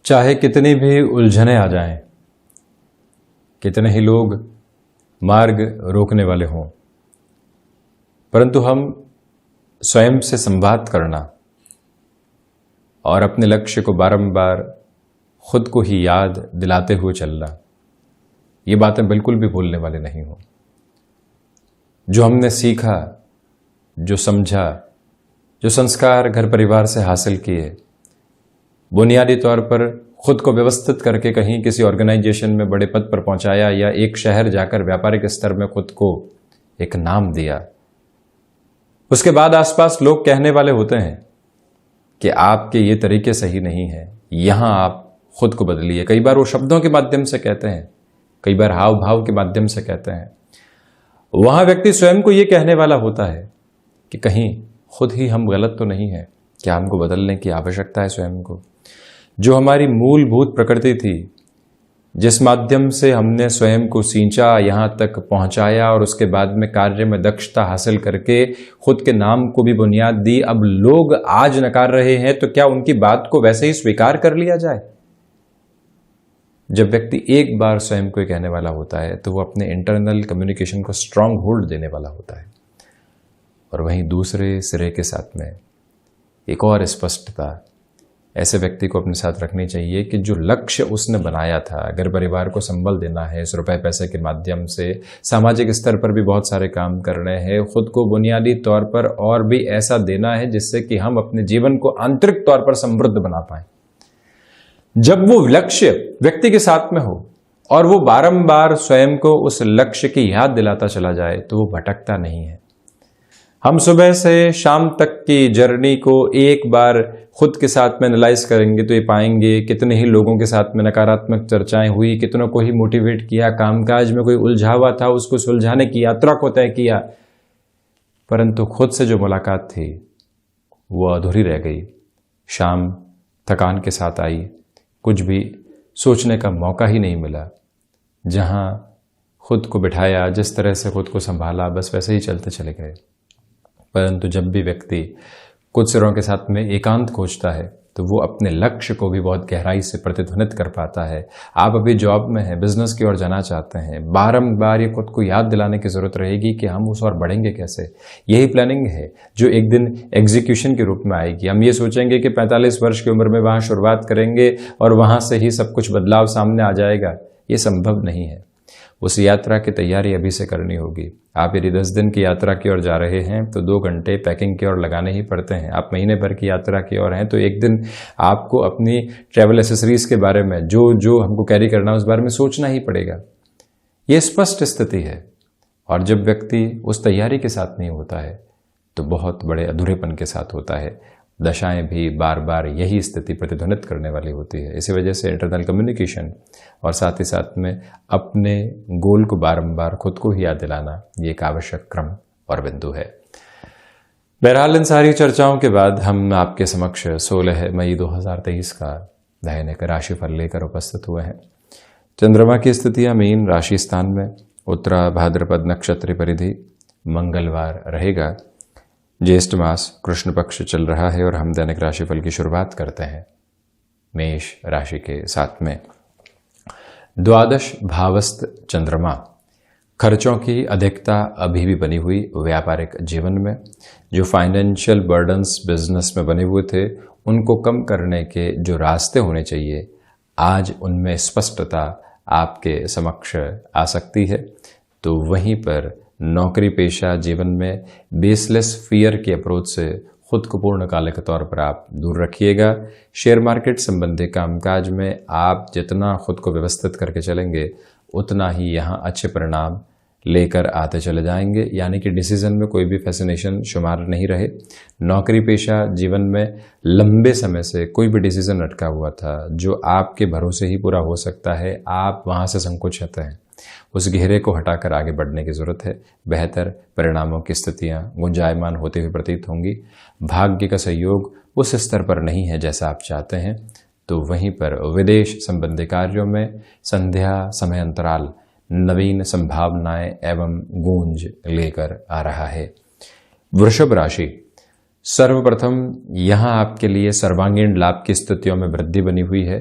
चाहे कितनी भी उलझने आ जाएं, कितने ही लोग मार्ग रोकने वाले हों, परंतु हम स्वयं से संवाद करना और अपने लक्ष्य को बारंबार खुद को ही याद दिलाते हुए चलना, ये बातें बिल्कुल भी भूलने वाले नहीं हो। जो हमने सीखा, जो समझा, जो संस्कार घर परिवार से हासिल किए, बुनियादी तौर पर खुद को व्यवस्थित करके कहीं किसी ऑर्गेनाइजेशन में बड़े पद पर पहुंचाया या एक शहर जाकर व्यापारिक स्तर में खुद को एक नाम दिया, उसके बाद आसपास लोग कहने वाले होते हैं कि आपके ये तरीके सही नहीं है, यहां आप खुद को बदलिए। कई बार वो शब्दों के माध्यम से कहते हैं, कई बार हाव भाव के माध्यम से कहते हैं। वहां व्यक्ति स्वयं को ये कहने वाला होता है कि कहीं खुद ही हम गलत तो नहीं है, क्या हमको बदलने की आवश्यकता है स्वयं को। जो हमारी मूलभूत प्रकृति थी, जिस माध्यम से हमने स्वयं को सींचा, यहां तक पहुंचाया और उसके बाद में कार्य में दक्षता हासिल करके खुद के नाम को भी बुनियाद दी, अब लोग आज नकार रहे हैं, तो क्या उनकी बात को वैसे ही स्वीकार कर लिया जाए? जब व्यक्ति एक बार स्वयं को कहने वाला होता है तो वो अपने इंटरनल कम्युनिकेशन को स्ट्रांग होल्ड देने वाला होता है। और वहीं दूसरे सिरे के साथ में एक और स्पष्टता ऐसे व्यक्ति को अपने साथ रखनी चाहिए कि जो लक्ष्य उसने बनाया था, अगर परिवार को संबल देना है इस रुपए पैसे के माध्यम से, सामाजिक स्तर पर भी बहुत सारे काम करने हैं, खुद को बुनियादी तौर पर और भी ऐसा देना है जिससे कि हम अपने जीवन को आंतरिक तौर पर समृद्ध बना पाएं। जब वो लक्ष्य व्यक्ति के साथ में हो और वो बारंबार स्वयं को उस लक्ष्य की याद दिलाता चला जाए तो वो भटकता नहीं है। हम सुबह से शाम तक की जर्नी को एक बार खुद के साथ में एनालाइज करेंगे तो ये पाएंगे कितने ही लोगों के साथ में नकारात्मक चर्चाएं हुई, कितनों को ही मोटिवेट किया, कामकाज में कोई उलझा हुआ था उसको सुलझाने की यात्रा को तय किया, परंतु खुद से जो मुलाकात थी वो अधूरी रह गई। शाम थकान के साथ आई, कुछ भी सोचने का मौका ही नहीं मिला। जहां खुद को बिठाया, जिस तरह से खुद को संभाला, बस वैसे ही चलते चले गए। परंतु जब भी व्यक्ति कुछ सिरों के साथ में एकांत खोजता है तो वो अपने लक्ष्य को भी बहुत गहराई से प्रतिध्वनित कर पाता है। आप अभी जॉब में हैं, बिजनेस की ओर जाना चाहते हैं, बारंबार ये खुद को याद दिलाने की जरूरत रहेगी कि हम उस ओर बढ़ेंगे कैसे। यही प्लानिंग है जो एक दिन एग्जीक्यूशन के रूप में आएगी। हम ये सोचेंगे कि 45 वर्ष की उम्र में वहां शुरुआत करेंगे और वहां से ही सब कुछ बदलाव सामने आ जाएगा, ये संभव नहीं है। उस यात्रा की तैयारी अभी से करनी होगी। आप यदि 10 दिन की यात्रा की ओर जा रहे हैं तो 2 घंटे पैकिंग की ओर लगाने ही पड़ते हैं। आप महीने भर की यात्रा की ओर हैं तो एक दिन आपको अपनी ट्रैवल एसेसरीज के बारे में जो हमको कैरी करना है उस बारे में सोचना ही पड़ेगा। ये स्पष्ट स्थिति है। और जब व्यक्ति उस तैयारी के साथ नहीं होता है तो बहुत बड़े अधूरेपन के साथ होता है। दशाएं भी बार बार यही स्थिति प्रतिध्वनित करने वाली होती है। इसी वजह से इंटरनल कम्युनिकेशन और साथ ही साथ में अपने गोल को बारंबार खुद को ही याद दिलाना ये एक आवश्यक क्रम और बिंदु है। बहरहाल इन सारी चर्चाओं के बाद हम आपके समक्ष 16 मई 2023 का दैनिक राशिफल लेकर उपस्थित हुए हैं। चंद्रमा की स्थितियां मीन राशि स्थान में, उत्तरा भाद्रपद नक्षत्र परिधि, मंगलवार रहेगा। ज्येष्ठ मास कृष्ण पक्ष चल रहा है और हम दैनिक राशिफल की शुरुआत करते हैं मेष राशि के साथ में। द्वादश भावस्थ चंद्रमा, खर्चों की अधिकता अभी भी बनी हुई व्यापारिक जीवन में। जो फाइनेंशियल बर्डन्स बिजनेस में बने हुए थे उनको कम करने के जो रास्ते होने चाहिए, आज उनमें स्पष्टता आपके समक्ष आ सकती है। तो वहीं पर नौकरी पेशा जीवन में बेसलेस फियर की अप्रोच से खुद को पूर्णकालिक तौर पर आप दूर रखिएगा। शेयर मार्केट संबंधी कामकाज में आप जितना खुद को व्यवस्थित करके चलेंगे उतना ही यहाँ अच्छे परिणाम लेकर आते चले जाएंगे, यानी कि डिसीजन में कोई भी फैसिनेशन शुमार नहीं रहे। नौकरी पेशा जीवन में लंबे समय से कोई भी डिसीजन अटका हुआ था जो आपके भरोसे ही पूरा हो सकता है, आप वहाँ से संकुचित हैं, उस घेरे को हटाकर आगे बढ़ने की जरूरत है। बेहतर परिणामों की स्थितियां गुंजायमान होती हुई प्रतीत होंगी। भाग्य का सहयोग उस स्तर पर नहीं है जैसा आप चाहते हैं, तो वहीं पर विदेश संबंधी कार्यों में संध्या समय अंतराल नवीन संभावनाएं एवं गूंज लेकर आ रहा है। वृषभ राशि, सर्वप्रथम यहां आपके लिए सर्वांगीण लाभ की स्थितियों में वृद्धि बनी हुई है।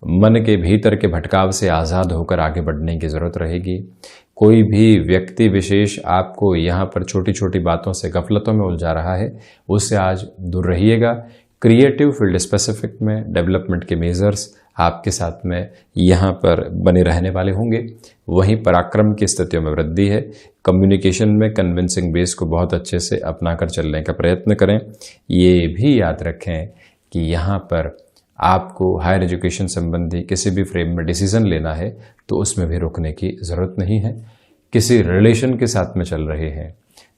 मन के भीतर के भटकाव से आज़ाद होकर आगे बढ़ने की ज़रूरत रहेगी। कोई भी व्यक्ति विशेष आपको यहाँ पर छोटी छोटी बातों से गफलतों में उलझा रहा है, उससे आज दूर रहिएगा। क्रिएटिव फील्ड स्पेसिफिक में डेवलपमेंट के मेजर्स आपके साथ में यहाँ पर बने रहने वाले होंगे। वहीं पराक्रम की स्थितियों में वृद्धि है। कम्युनिकेशन में कन्विंसिंग बेस को बहुत अच्छे से अपनाकर चलने का प्रयत्न करें। ये भी याद रखें कि यहाँ पर आपको हायर एजुकेशन संबंधी किसी भी फ्रेम में डिसीजन लेना है तो उसमें भी रुकने की ज़रूरत नहीं है। किसी रिलेशन के साथ में चल रहे हैं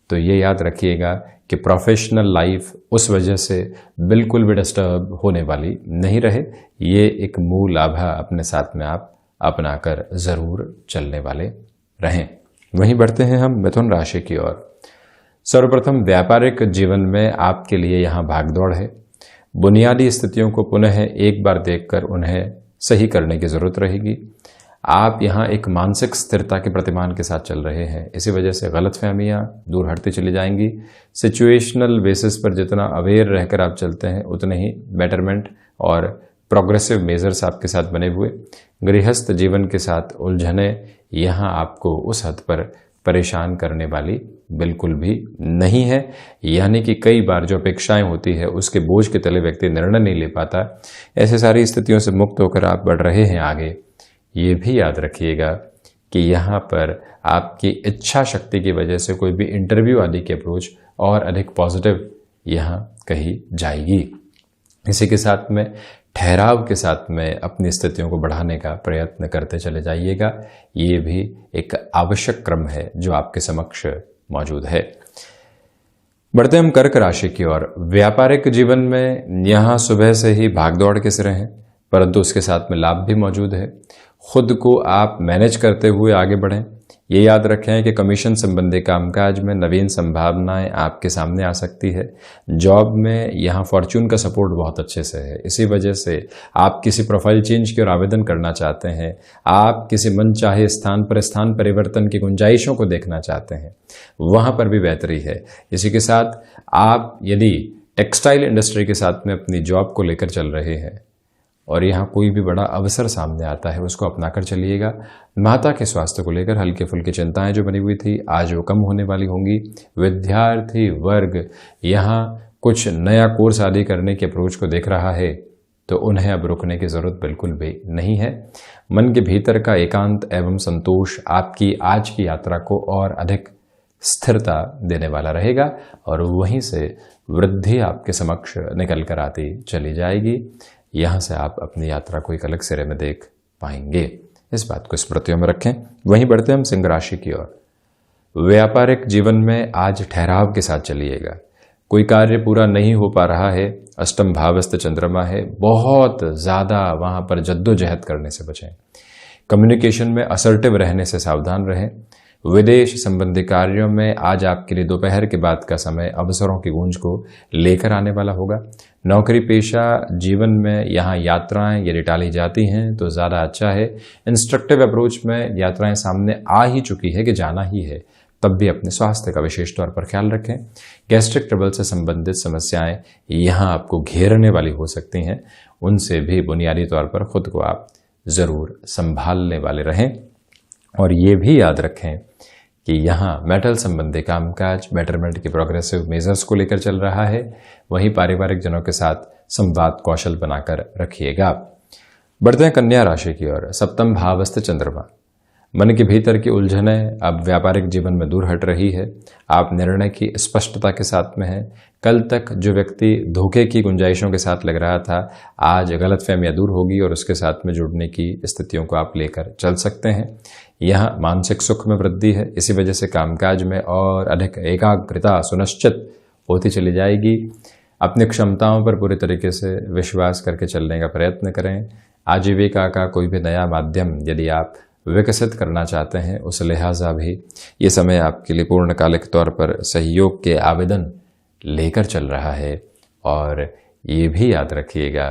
तो ये याद रखिएगा कि प्रोफेशनल लाइफ उस वजह से बिल्कुल भी डिस्टर्ब होने वाली नहीं रहे। ये एक मूल आभा अपने साथ में आप अपनाकर ज़रूर चलने वाले रहें। वहीं बढ़ते हैं हम मिथुन राशि की ओर। सर्वप्रथम व्यापारिक जीवन में आपके लिए यहाँ भागदौड़ है। बुनियादी स्थितियों को पुनः एक बार देखकर उन्हें सही करने की ज़रूरत रहेगी। आप यहाँ एक मानसिक स्थिरता के प्रतिमान के साथ चल रहे हैं, इसी वजह से गलतफहमियाँ दूर हटती चली जाएंगी। सिचुएशनल बेसिस पर जितना अवेयर रहकर आप चलते हैं उतने ही बेटरमेंट और प्रोग्रेसिव मेजर्स आपके साथ बने हुए। गृहस्थ जीवन के साथ उलझने यहाँ आपको उस हद पर परेशान करने वाली बिल्कुल भी नहीं है। यानी कि कई बार जो अपेक्षाएं होती है उसके बोझ के तले व्यक्ति निर्णय नहीं ले पाता। ऐसे सारी स्थितियों से मुक्त होकर आप बढ़ रहे हैं आगे। ये भी याद रखिएगा कि यहाँ पर आपकी इच्छा शक्ति की वजह से कोई भी इंटरव्यू आदि की अप्रोच और अधिक पॉजिटिव यहाँ कही जाएगी। इसी के साथ में ठहराव के साथ में अपनी स्थितियों को बढ़ाने का प्रयत्न करते चले जाइएगा। ये भी एक आवश्यक क्रम है जो आपके समक्ष मौजूद है। बढ़ते हम कर्क राशि की ओर। व्यापारिक जीवन में यहाँ सुबह से ही भागदौड़ के सिरे हैं, परंतु उसके साथ में लाभ भी मौजूद है। खुद को आप मैनेज करते हुए आगे बढ़ें। ये याद रखें कि कमीशन संबंधी कामकाज में नवीन संभावनाएं आपके सामने आ सकती है। जॉब में यहाँ फॉर्च्यून का सपोर्ट बहुत अच्छे से है, इसी वजह से आप किसी प्रोफाइल चेंज की ओर आवेदन करना चाहते हैं, आप किसी मनचाहे स्थान पर स्थान परिवर्तन की गुंजाइशों को देखना चाहते हैं, वहाँ पर भी बेहतरी है। इसी के साथ आप यदि टेक्सटाइल इंडस्ट्री के साथ में अपनी जॉब को लेकर चल रहे हैं और यहाँ कोई भी बड़ा अवसर सामने आता है, उसको अपनाकर चलिएगा। माता के स्वास्थ्य को लेकर हल्के फुल्की चिंताएं जो बनी हुई थी आज वो कम होने वाली होंगी। विद्यार्थी वर्ग यहाँ कुछ नया कोर्स आदि करने के अप्रोच को देख रहा है तो उन्हें अब रुकने की ज़रूरत बिल्कुल भी नहीं है। मन के भीतर का एकांत एवं संतोष आपकी आज की यात्रा को और अधिक स्थिरता देने वाला रहेगा और वहीं से वृद्धि आपके समक्ष निकल कर आती चली जाएगी। यहाँ से आप अपनी यात्रा को एक अलग सिरे में देख पाएंगे। इस बात को स्मृतियों में रखें। वहीं बढ़ते हम सिंह राशि की ओर। व्यापारिक जीवन में आज ठहराव के साथ चलिएगा। कोई कार्य पूरा नहीं हो पा रहा है, अष्टम भावस्थ चंद्रमा है, बहुत ज़्यादा वहाँ पर जद्दोजहद करने से बचें। कम्युनिकेशन में असर्टिव रहने से सावधान रहें। विदेश संबंधी कार्यों में आज आपके लिए दोपहर के बाद का समय अवसरों की गूंज को लेकर आने वाला होगा। नौकरी पेशा जीवन में यहाँ यात्राएं यदि टाली जाती हैं तो ज़्यादा अच्छा है। इंस्ट्रक्टिव अप्रोच में यात्राएं सामने आ ही चुकी है कि जाना ही है, तब भी अपने स्वास्थ्य का विशेष तौर पर ख्याल रखें। गैस्ट्रिक ट्रबल से संबंधित समस्याएं यहाँ आपको घेरने वाली हो सकती हैं, उनसे भी बुनियादी तौर पर खुद को आप ज़रूर संभालने वाले रहें। और ये भी याद रखें कि यहाँ मेटल संबंधी कामकाज बेटरमेंट की प्रोग्रेसिव मेजर्स को लेकर चल रहा है। वहीं पारिवारिक जनों के साथ संवाद कौशल बनाकर रखिएगा। बढ़ते हैं कन्या राशि की ओर। सप्तम भावस्थ चंद्रमा। मन के भीतर की उलझनें अब व्यापारिक जीवन में दूर हट रही है। आप निर्णय की स्पष्टता के साथ में हैं। कल तक जो व्यक्ति धोखे की गुंजाइशों के साथ लग रहा था, आज गलतफहमियां दूर होगी और उसके साथ में जुड़ने की स्थितियों को आप लेकर चल सकते हैं। यहाँ मानसिक सुख में वृद्धि है, इसी वजह से कामकाज में और अधिक एकाग्रता सुनिश्चित होती चली जाएगी। अपनी क्षमताओं पर पूरे तरीके से विश्वास करके चलने का प्रयत्न करें। आजीविका का कोई भी नया माध्यम यदि आप विकसित करना चाहते हैं, उस लिहाजा भी ये समय आपके लिए पूर्णकालिक तौर पर सहयोग के आवेदन लेकर चल रहा है। और ये भी याद रखिएगा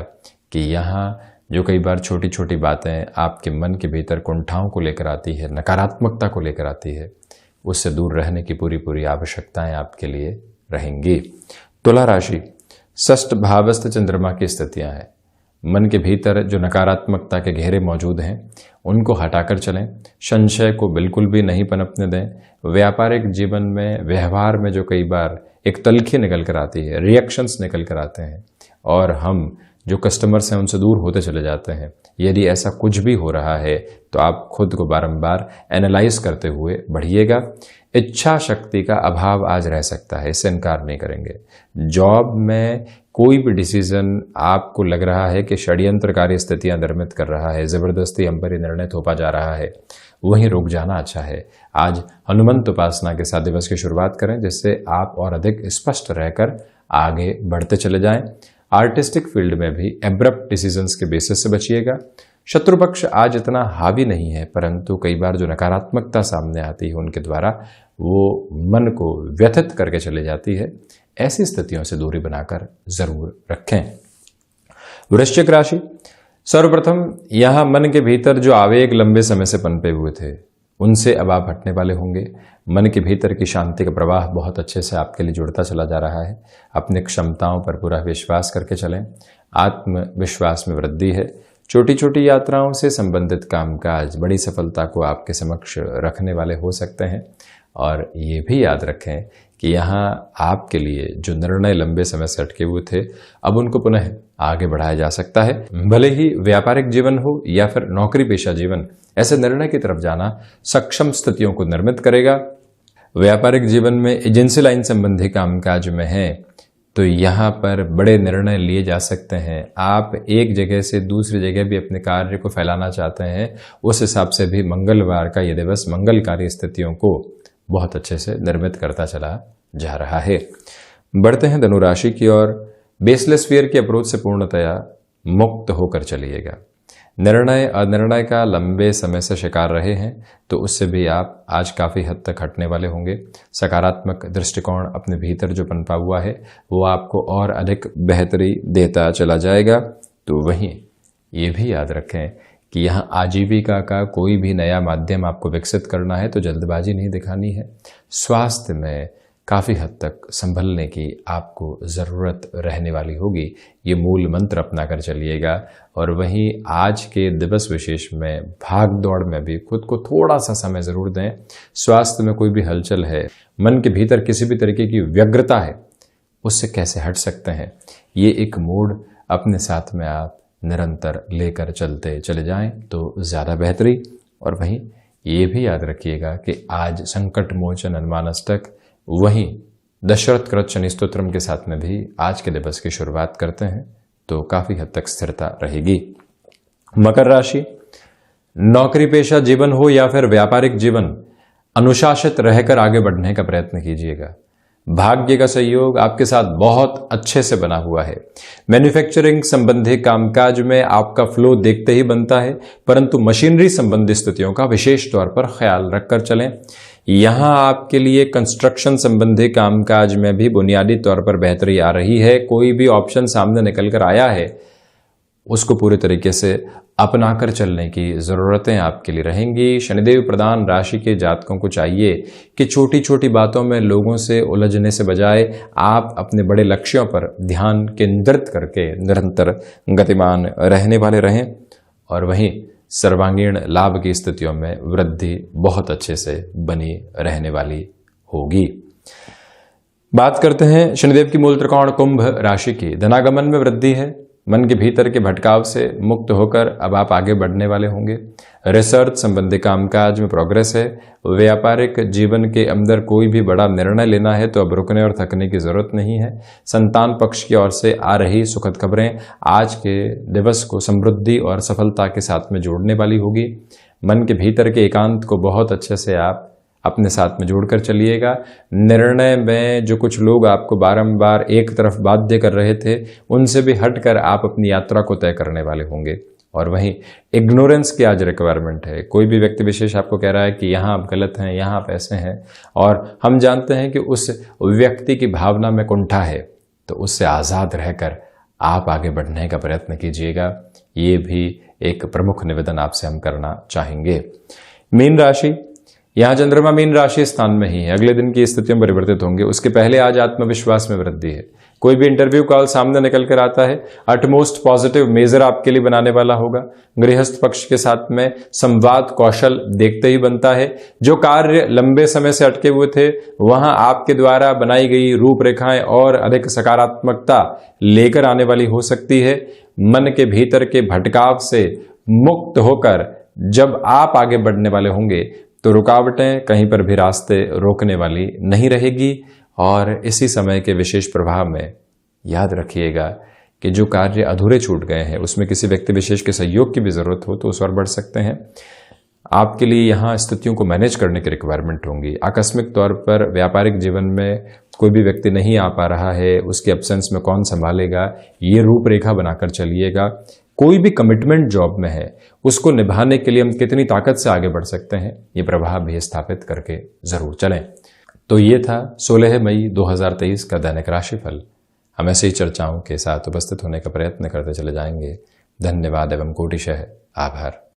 कि यहाँ जो कई बार छोटी छोटी बातें आपके मन के भीतर कुंठाओं को लेकर आती है, नकारात्मकता को लेकर आती है, उससे दूर रहने की पूरी आवश्यकताएं आपके लिए रहेंगी। तुला राशि। षष्ठ भावस्थ चंद्रमा की स्थितियां हैं। मन के भीतर जो नकारात्मकता के घेरे मौजूद हैं उनको हटाकर चलें, संशय को बिल्कुल भी नहीं पनपने दें। व्यापारिक जीवन में, व्यवहार में जो कई बार एक तलखी निकल कर आती है, रिएक्शंस निकल कर आते हैं और हम जो कस्टमर्स हैं उनसे दूर होते चले जाते हैं, यदि ऐसा कुछ भी हो रहा है तो आप खुद को बारंबार एनालाइज करते हुए बढ़िएगा। इच्छा शक्ति का अभाव आज रह सकता है, इससे इनकार नहीं करेंगे। जॉब में कोई भी डिसीजन आपको लग रहा है कि षड्यंत्रकारी स्थितियां निर्मित कर रहा है, जबरदस्ती हम पर निर्णय थोपा जा रहा है, वहीं रुक जाना अच्छा है। आज हनुमंत उपासना के साथ दिवस की शुरुआत करें, जिससे आप और अधिक स्पष्ट रहकर आगे बढ़ते चले जाएं। आर्टिस्टिक फील्ड में भी एब्रप्ट डिसीजंस के बेसिस से बचिएगा। शत्रु पक्ष आज इतना हावी नहीं है, परंतु कई बार जो नकारात्मकता सामने आती है उनके द्वारा वो मन को व्यथित करके चली जाती है। ऐसी स्थितियों से दूरी बनाकर जरूर रखें। वृश्चिक राशि, सर्वप्रथम यहां मन के भीतर जो आवेग लंबे समय से पनपे हुए थे उनसे अब आप हटने वाले होंगे। मन के भीतर की शांति का प्रवाह बहुत अच्छे से आपके लिए जुड़ता चला जा रहा है। अपने क्षमताओं पर पूरा विश्वास करके चलें। आत्मविश्वास में वृद्धि है। छोटी छोटी यात्राओं से संबंधित कामकाज बड़ी सफलता को आपके समक्ष रखने वाले हो सकते हैं। और ये भी याद रखें कि यहाँ आपके लिए जो निर्णय लंबे समय से अटके हुए थे, अब उनको पुनः आगे बढ़ाया जा सकता है। भले ही व्यापारिक जीवन हो या फिर नौकरी पेशा जीवन, ऐसे निर्णय की तरफ जाना सक्षम स्थितियों को निर्मित करेगा। व्यापारिक जीवन में एजेंसी लाइन संबंधी कामकाज में है तो यहाँ पर बड़े निर्णय लिए जा सकते हैं। आप एक जगह से दूसरी जगह भी अपने कार्य को फैलाना चाहते हैं, उस हिसाब से भी मंगलवार का ये दिवस मंगलकारी स्थितियों को बहुत अच्छे से निर्मित करता चला जा रहा है। बढ़ते हैं धनु राशि की ओर। बेसलेस फियर की अप्रोच से पूर्णतया मुक्त होकर चलिएगा। निर्णय अनिर्णय का लंबे समय से शिकार रहे हैं तो उससे भी आप आज काफ़ी हद तक हटने वाले होंगे। सकारात्मक दृष्टिकोण अपने भीतर जो पनपा हुआ है वो आपको और अधिक बेहतरी देता चला जाएगा। तो वहीं ये भी याद रखें कि यहाँ आजीविका का कोई भी नया माध्यम आपको विकसित करना है तो जल्दबाजी नहीं दिखानी है। स्वास्थ्य में काफ़ी हद तक संभलने की आपको ज़रूरत रहने वाली होगी। ये मूल मंत्र अपना कर चलिएगा। और वहीं आज के दिवस विशेष में भाग दौड़ में भी खुद को थोड़ा सा समय ज़रूर दें। स्वास्थ्य में कोई भी हलचल है, मन के भीतर किसी भी तरीके की व्यग्रता है, उससे कैसे हट सकते हैं, ये एक मूड अपने साथ में आप निरंतर लेकर चलते चले जाएं तो ज़्यादा बेहतरी। और वहीं ये भी याद रखिएगा कि आज संकट मोचन हनुमान अष्टक, वहीं दशरथ कृत शनि स्तोत्रम के साथ में भी आज के दिवस की शुरुआत करते हैं तो काफ़ी हद तक स्थिरता रहेगी। मकर राशि, नौकरी पेशा जीवन हो या फिर व्यापारिक जीवन, अनुशासित रहकर आगे बढ़ने का प्रयत्न कीजिएगा। भाग्य का सहयोग आपके साथ बहुत अच्छे से बना हुआ है। मैन्युफैक्चरिंग संबंधी कामकाज में आपका फ्लो देखते ही बनता है, परंतु मशीनरी संबंधी स्थितियों का विशेष तौर पर ख्याल रखकर चलें। यहाँ आपके लिए कंस्ट्रक्शन संबंधी कामकाज में भी बुनियादी तौर पर बेहतरी आ रही है। कोई भी ऑप्शन सामने निकल कर आया है उसको पूरे तरीके से अपनाकर चलने की ज़रूरतें आपके लिए रहेंगी। शनिदेव प्रधान राशि के जातकों को चाहिए कि छोटी छोटी बातों में लोगों से उलझने से बजाय आप अपने बड़े लक्ष्यों पर ध्यान केंद्रित करके निरंतर गतिमान रहने वाले रहें। और वहीं सर्वांगीण लाभ की स्थितियों में वृद्धि बहुत अच्छे से बनी रहने वाली होगी। बात करते हैं शनिदेव की मूल त्रिकोण कुंभ राशि की। धनागमन में वृद्धि है। मन के भीतर के भटकाव से मुक्त होकर अब आप आगे बढ़ने वाले होंगे। रिसर्च संबंधी कामकाज में प्रोग्रेस है। व्यापारिक जीवन के अंदर कोई भी बड़ा निर्णय लेना है तो अब रुकने और थकने की जरूरत नहीं है। संतान पक्ष की ओर से आ रही सुखद खबरें आज के दिवस को समृद्धि और सफलता के साथ में जोड़ने वाली होगी। मन के भीतर के एकांत को बहुत अच्छे से आप अपने साथ में जोड़कर चलिएगा। निर्णय में जो कुछ लोग आपको बारंबार एक तरफ बाध्य कर रहे थे उनसे भी हटकर आप अपनी यात्रा को तय करने वाले होंगे। और वहीं इग्नोरेंस की आज रिक्वायरमेंट है। कोई भी व्यक्ति विशेष आपको कह रहा है कि यहाँ आप गलत हैं, यहाँ आप ऐसे हैं, और हम जानते हैं कि उस व्यक्ति की भावना में कुंठा है, तो उससे आज़ाद रहकर आप आगे बढ़ने का प्रयत्न कीजिएगा। ये भी एक प्रमुख निवेदन आपसे हम करना चाहेंगे। मीन राशि, यहाँ चंद्रमा मीन राशि स्थान में ही है। अगले दिन की स्थितियों परिवर्तित होंगे, उसके पहले आज आत्मविश्वास में वृद्धि है। कोई भी इंटरव्यू कॉल सामने निकल कर आता है, अटमोस्ट पॉजिटिव मेजर आपके लिए बनाने वाला होगा। गृहस्थ पक्ष के साथ में संवाद कौशल देखते ही बनता है। जो कार्य लंबे समय से अटके हुए थे वहां आपके द्वारा बनाई गई रूपरेखाएं और अधिक सकारात्मकता लेकर आने वाली हो सकती है। मन के भीतर के भटकाव से मुक्त होकर जब आप आगे बढ़ने वाले होंगे तो रुकावटें कहीं पर भी रास्ते रोकने वाली नहीं रहेगी। और इसी समय के विशेष प्रभाव में याद रखिएगा कि जो कार्य अधूरे छूट गए हैं उसमें किसी व्यक्ति विशेष के सहयोग की भी जरूरत हो तो उस और बढ़ सकते हैं। आपके लिए यहाँ स्थितियों को मैनेज करने की रिक्वायरमेंट होंगी। आकस्मिक तौर पर व्यापारिक जीवन में कोई भी व्यक्ति नहीं आ पा रहा है, उसके एब्सेंस में कौन संभालेगा, ये रूपरेखा बनाकर चलिएगा। कोई भी कमिटमेंट जॉब में है उसको निभाने के लिए हम कितनी ताकत से आगे बढ़ सकते हैं, ये प्रभाव भी स्थापित करके जरूर चलें। तो ये था 16 मई 2023 का दैनिक राशिफल। हम ऐसे ही चर्चाओं के साथ उपस्थित होने का प्रयत्न करते चले जाएंगे। धन्यवाद एवं कोटिशः आभार।